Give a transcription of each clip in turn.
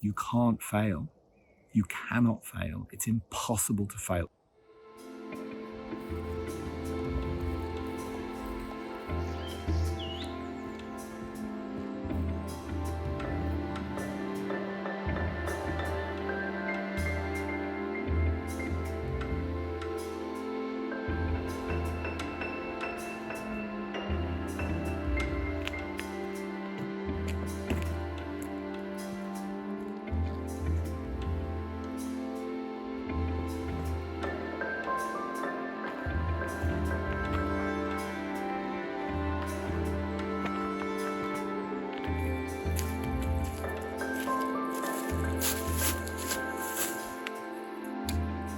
You can't fail. You cannot fail. It's impossible to fail.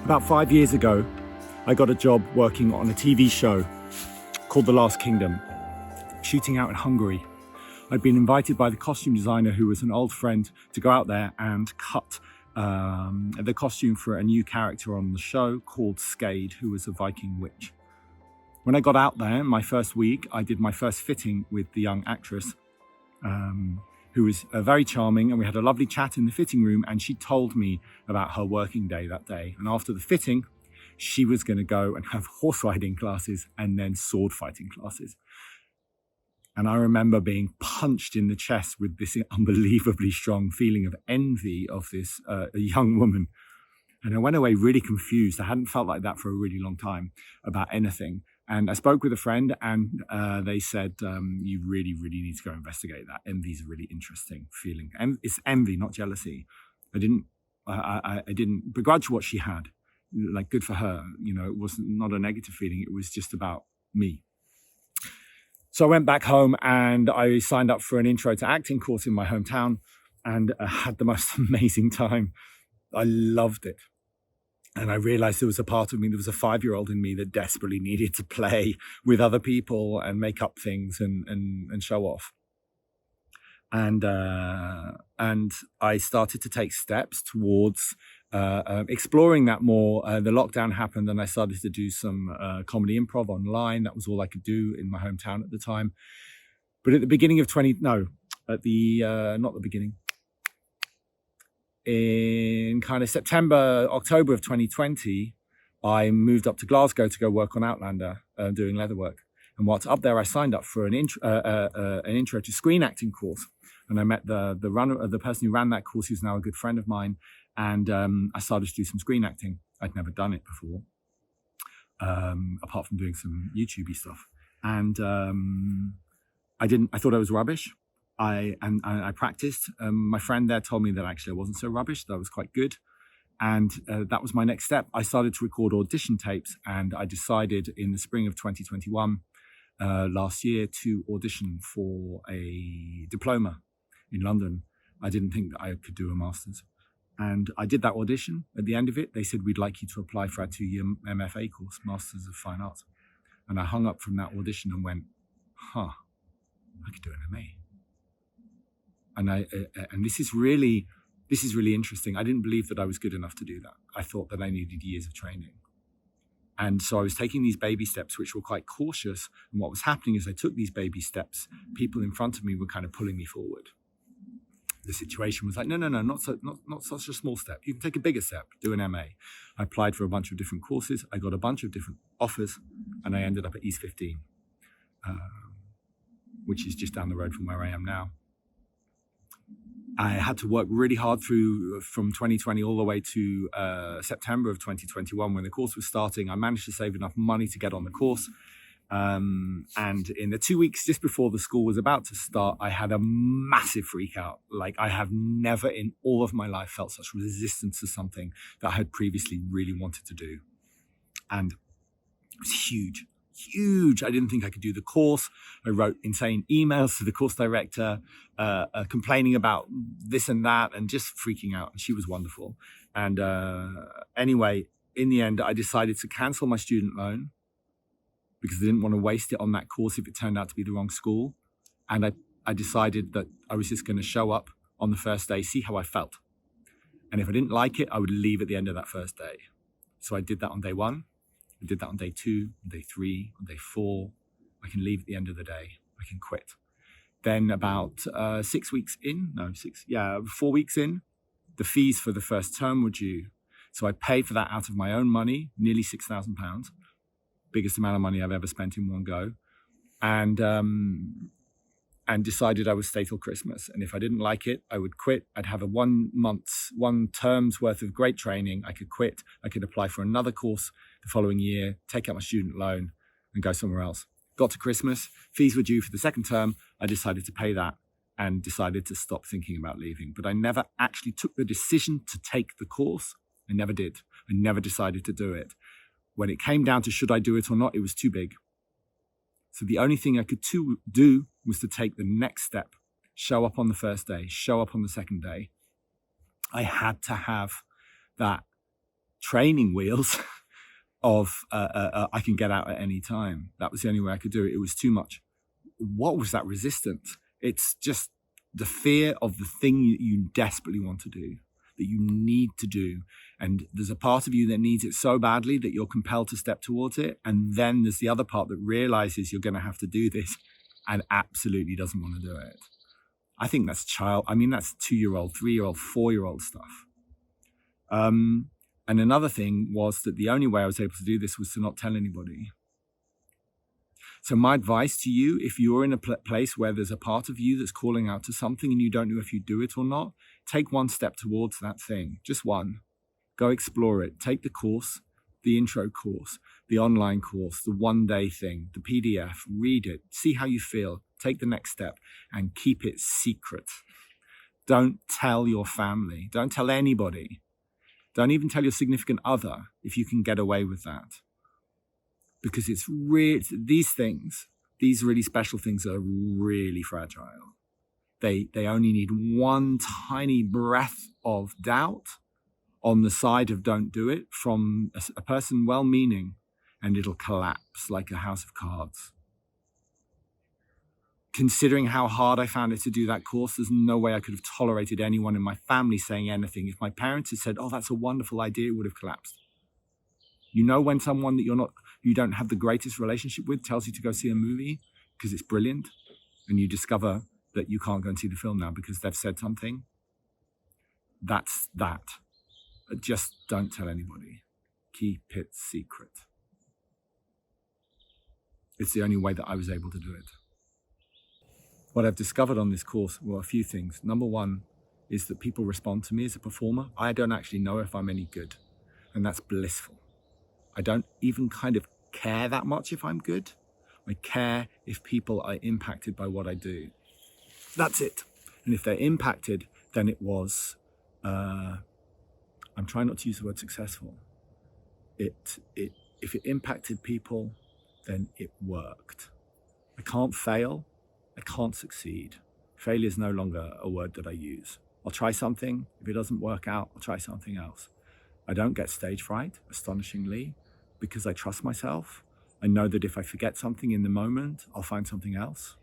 About 5 years ago, I got a job working on a TV show called The Last Kingdom, shooting out in Hungary. I'd been invited by the costume designer, who was an old friend, to go out there and cut the costume for a new character on the show called Skade, who was a Viking witch. When I got out there, my first week, I did my first fitting with the young actress, who was very charming, and we had a lovely chat in the fitting room, and she told me about her working day that day. And after the fitting, she was going to go and have horse riding classes and then sword fighting classes. And I remember being punched in the chest with this unbelievably strong feeling of envy of this young woman. And I went away really confused. I hadn't felt like that for a really long time about anything. And I spoke with a friend, and they said, you really, really need to go investigate that. Envy is a really interesting feeling. And it's envy, not jealousy. I didn't begrudge what she had. Like, good for her. You know, it was not a negative feeling. It was just about me. So I went back home and I signed up for an intro to acting course in my hometown, and had the most amazing time. I loved it. And I realized there was a part of me, there was a 5-year-old in me that desperately needed to play with other people and make up things and show off. And I started to take steps towards exploring that more. The lockdown happened, and I started to do some comedy improv online. That was all I could do in my hometown at the time. But at the beginning of in kind of September, October of 2020, I moved up to Glasgow to go work on Outlander, doing leatherwork. And whilst up there, I signed up for an intro to screen acting course. And I met the person who ran that course, who's now a good friend of mine. And I started to do some screen acting. I'd never done it before, apart from doing some YouTube-y stuff. And I thought I was rubbish. I practiced. My friend there told me that actually I wasn't so rubbish, that I was quite good. And that was my next step. I started to record audition tapes, and I decided in the spring of 2021, last year, to audition for a diploma in London. I didn't think that I could do a master's. And I did that audition. At the end of it, they said, we'd like you to apply for our 2-year MFA course, Masters of Fine Arts. And I hung up from that audition and went, I could do an MA. And this is really interesting. I didn't believe that I was good enough to do that. I thought that I needed years of training. And so I was taking these baby steps, which were quite cautious. And what was happening is I took these baby steps. People in front of me were kind of pulling me forward. The situation was like, no, not such a small step. You can take a bigger step, do an MA. I applied for a bunch of different courses. I got a bunch of different offers, and I ended up at East 15, which is just down the road from where I am now. I had to work really hard from 2020 all the way to September of 2021 when the course was starting. I managed to save enough money to get on the course. And in the 2 weeks just before the school was about to start, I had a massive freak out. Like, I have never in all of my life felt such resistance to something that I had previously really wanted to do. And it was huge. I didn't think I could do the course. I wrote insane emails to the course director, complaining about this and that, and just freaking out. And she was wonderful. And anyway, in the end, I decided to cancel my student loan because I didn't want to waste it on that course if it turned out to be the wrong school. And I decided that I was just going to show up on the first day, see how I felt. And if I didn't like it, I would leave at the end of that first day. So I did that on day 1. I did that on day 2, on day 3, on day 4. I can leave at the end of the day. I can quit. Then about 4 weeks in, the fees for the first term were due. So I paid for that out of my own money, nearly £6,000, biggest amount of money I've ever spent in one go, and decided I would stay till Christmas. And if I didn't like it, I would quit. I'd have a 1 term's worth of great training. I could quit. I could apply for another course the following year, take out my student loan, and go somewhere else. Got to Christmas, fees were due for the second term. I decided to pay that and decided to stop thinking about leaving. But I never actually took the decision to take the course. I never did. I never decided to do it. When it came down to should I do it or not, it was too big. So the only thing I could do was to take the next step, show up on the first day, show up on the second day. I had to have that training wheels of I can get out at any time. That was the only way I could do it. It was too much. What was that resistance? It's just the fear of the thing you desperately want to do, that you need to do. And there's a part of you that needs it so badly that you're compelled to step towards it. And then there's the other part that realizes you're going to have to do this and absolutely doesn't want to do it. I think that's that's 2-year-old, 3-year-old, 4-year-old stuff. And another thing was that the only way I was able to do this was to not tell anybody. So my advice to you, if you're in a place where there's a part of you that's calling out to something and you don't know if you do it or not, take one step towards that thing, just one. Go explore it. Take the course, the intro course, the online course, the one-day thing, the PDF, read it, see how you feel, take the next step and keep it secret. Don't tell your family. Don't tell anybody. Don't even tell your significant other if you can get away with that. Because these really special things are really fragile. They only need one tiny breath of doubt on the side of don't do it from a person well-meaning, and it'll collapse like a house of cards. Considering how hard I found it to do that course, there's no way I could have tolerated anyone in my family saying anything. If my parents had said, "Oh, that's a wonderful idea," it would have collapsed. You know when someone that you don't have the greatest relationship with tells you to go see a movie because it's brilliant, and you discover that you can't go and see the film now because they've said something? That's that. Just don't tell anybody. Keep it secret. It's the only way that I was able to do it. What I've discovered on this course were a few things. Number one is that people respond to me as a performer. I don't actually know if I'm any good, and that's blissful. I don't even kind of care that much if I'm good. I care if people are impacted by what I do. That's it. And if they're impacted, then it was, I'm trying not to use the word successful. If it impacted people, then it worked. I can't fail. I can't succeed. Failure is no longer a word that I use. I'll try something. If it doesn't work out, I'll try something else. I don't get stage fright, astonishingly, because I trust myself. I know that if I forget something in the moment, I'll find something else.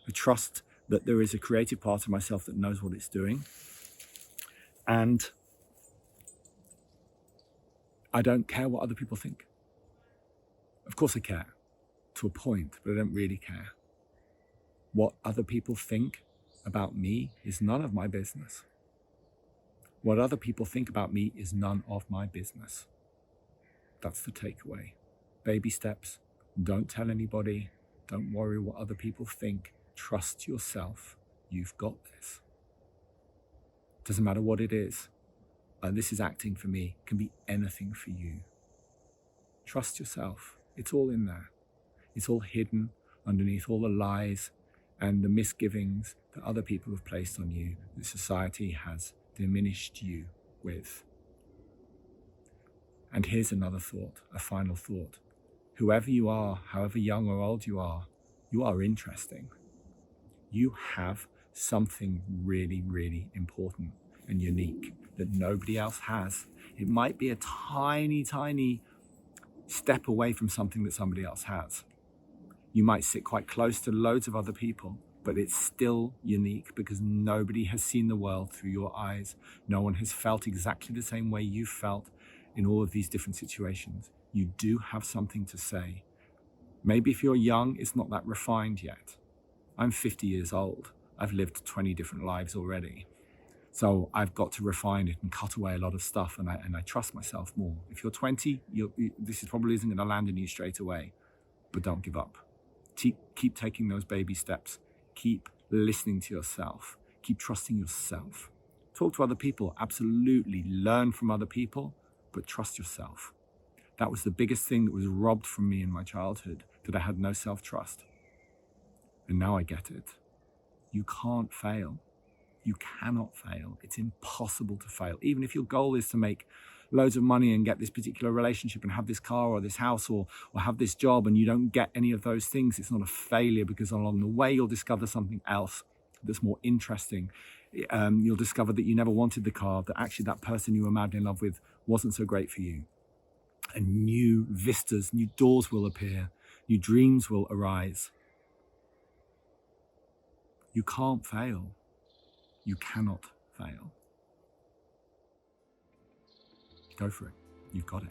I trust that there is a creative part of myself that knows what it's doing. And I don't care what other people think. Of course I care, to a point, but I don't really care. What other people think about me is none of my business. What other people think about me is none of my business. That's the takeaway. Baby steps. Don't tell anybody. Don't worry what other people think. Trust yourself. You've got this. Doesn't matter what it is. This is acting for me. It can be anything for you. Trust yourself. It's all in there. It's all hidden underneath all the lies and the misgivings that other people have placed on you, that society has diminished you with. And here's another thought, a final thought. Whoever you are, however young or old you are interesting. You have something really, really important and unique that nobody else has. It might be a tiny, tiny step away from something that somebody else has. You might sit quite close to loads of other people, but it's still unique because nobody has seen the world through your eyes. No one has felt exactly the same way you felt in all of these different situations. You do have something to say. Maybe if you're young, it's not that refined yet. I'm 50 years old. I've lived 20 different lives already. So I've got to refine it and cut away a lot of stuff, and I trust myself more. If you're 20, this probably isn't going to land in you straight away, but don't give up. Keep taking those baby steps. Keep listening to yourself. Keep trusting yourself. Talk to other people, absolutely. Learn from other people, but trust yourself. That was the biggest thing that was robbed from me in my childhood, that I had no self-trust. And now I get it. You can't fail. You cannot fail. It's impossible to fail. Even if your goal is to make loads of money and get this particular relationship and have this car or this house or have this job, and you don't get any of those things, it's not a failure, because along the way you'll discover something else that's more interesting. You'll discover that you never wanted the car, that actually that person you were madly in love with wasn't so great for you. And new vistas, new doors will appear, new dreams will arise. You can't fail. You cannot fail. Go for it. You've got it.